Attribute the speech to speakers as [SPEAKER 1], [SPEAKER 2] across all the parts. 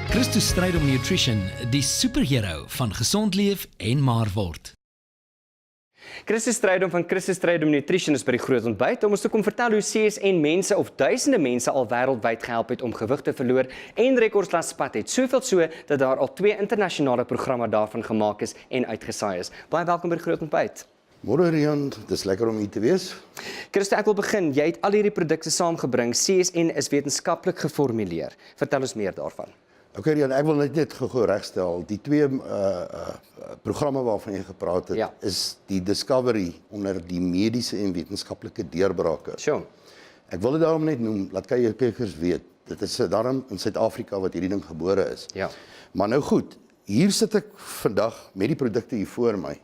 [SPEAKER 1] Christus stryd om nutrition, die superhero van gesond leef en maar word.
[SPEAKER 2] Christus Strydom van Christus Strydom Nutrition is by die groot ontbyt om ons te kom vertel hoe CSN mense of duisende mense al wêreldwyd gehelp het om gewig te verloor en rekords laat spat het. Soveel so dat daar al 2 internasionale programme daarvan gemaak is en uitgesaai is. Baie welkom by die groot ontbyt.
[SPEAKER 3] Môre Rian, dis lekker om hier te wees.
[SPEAKER 2] Christus, ek wil begin. Jy het al hierdie produkte saamgebring. CSN is wetenskaplik geformuleer. Vertel ons meer daarvan.
[SPEAKER 3] Okay Rian, ek wil net gou regstel. Die 2 programme waarvan jy gepraat het, is die Discovery onder die mediese en wetenskaplike deurbrake.
[SPEAKER 2] Sure.
[SPEAKER 3] Ek wil dit daarom net noem, laat jy kijkers weet, dit is daarom in Suid-Afrika wat hierdie ding gebore is.
[SPEAKER 2] Ja.
[SPEAKER 3] Maar nou goed, hier sit ek vandag met die produkte hier voor my.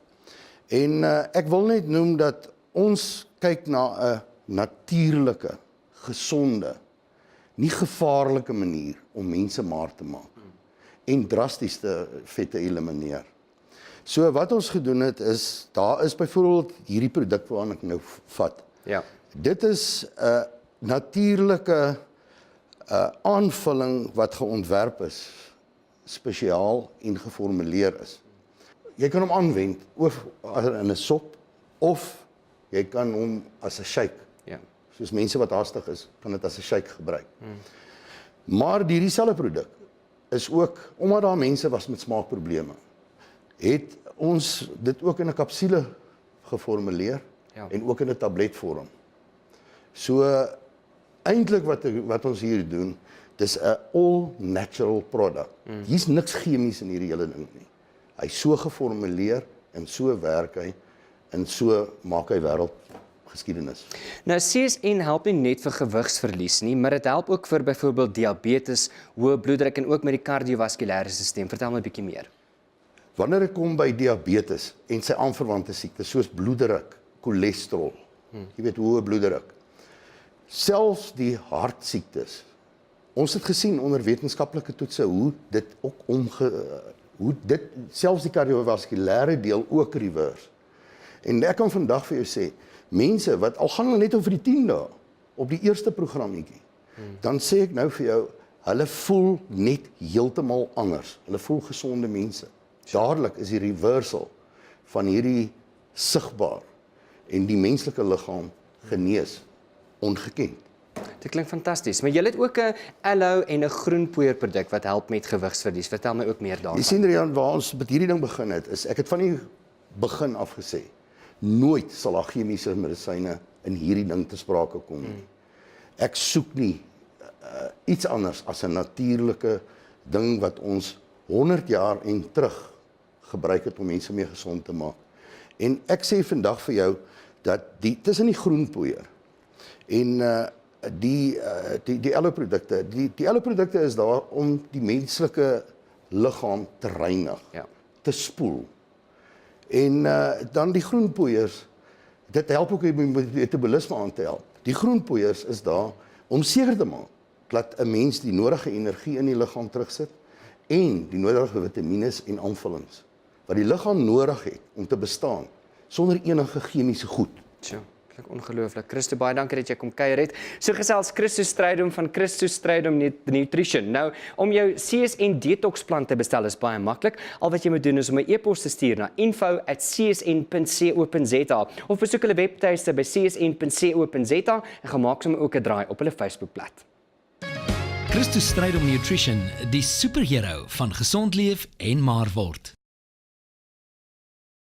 [SPEAKER 3] En ek wil net noem dat ons kyk na 'n natuurlike, gesonde, nie gevaarlike manier om mense maar te maak en drasties te vette elimineer. So wat ons gedoen het is, daar is byvoorbeeld hierdie produk waarna ek nou vat.
[SPEAKER 2] Ja.
[SPEAKER 3] Dit is 'n natuurlike aanvulling wat geontwerp is, spesiaal en geformuleer is. Jy kan hom aanwend of in 'n sop of jy kan hom as 'n shake.
[SPEAKER 2] Ja.
[SPEAKER 3] Soos mense wat haastig is, kan dit as 'n shake gebruik. Maar dieselfde produk is ook, omdat daar mense was met smaakprobleme, het ons dit ook in 'n kapsule geformuleer en ook in 'n tabletvorm. So eintlik wat ons hier doen, dis 'n all natural product. Hier's niks chemies in hierdie hele ding nie. Hy's so geformuleer en so werk hy en so maak hy wêreldgeskiedenis.
[SPEAKER 2] Nou CSN help nie net vir gewigsverlies nie, maar dit help ook vir byvoorbeeld diabetes, hoë bloeddruk en ook met die kardiovaskulêre stelsel. Vertel my 'n bietjie meer.
[SPEAKER 3] Wanneer ek kom by diabetes en sy aanverwante siektes soos bloeddruk, cholesterol, jy weet hoë bloeddruk, selfs die hartsiektes. Ons het gesien onder wetenskaplike toetse hoe dit ook selfs die kardiovaskulêre deel ook reverse. En ek kan vandag vir jou sê, mense wat al gaan net oor die 10 dae op die eerste programmetjie, dan sê ek nou vir jou, hulle voel net heeltemal anders. Hulle voel gesonde mense. Dadelik is die reversal van hierdie sigbaar en die menslike liggaam genees ongekend.
[SPEAKER 2] Dit klink fantasties, maar jy het ook 'n aloe en 'n groenpoeier produk wat help met gewigsverlies. Vertel my ook meer daarvan.
[SPEAKER 3] Jy sien Rian, waar ons met hierdie ding begin het, is ek het van die begin af gesê, nooit sal daar chemiese medisyne in hierdie ding te sprake kom nie. Ek soek nie iets anders as 'n natuurlike ding wat ons 100 jaar en terug gebruik het om mense meer gesond te maak. En ek sê vandag vir jou dat tussen die groenpoeier en die aloe-produkte, die aloe-produkte is daar om die menslike liggaam te reinig, te spoel. En dan die groenpoeiers, dit help ook om die metabolisme aan te help. Die groenpoeiers is daar om seker te maak dat 'n mens die nodige energie in die liggaam terugsit en die nodige vitamiene en aanvullings wat die liggaam nodig het om te bestaan sonder enige chemiese goed.
[SPEAKER 2] Tjoe, klink ongelooflik. Christus, baie dankie dat jy kom kuier het. So gesels Christus Strydom van Christus Strydom Nutrition. Nou, om jou CSN detox plan te bestel is baie maklik. Al wat jy moet doen is om 'n e-pos te stuur na info@csn.co.za of besoek hulle webtuiste by csn.co.za en gemaak sommer ook 'n draai op hulle Facebookblad.
[SPEAKER 1] Christus stryd om nutrition, die superhero van gesond leef en maar word.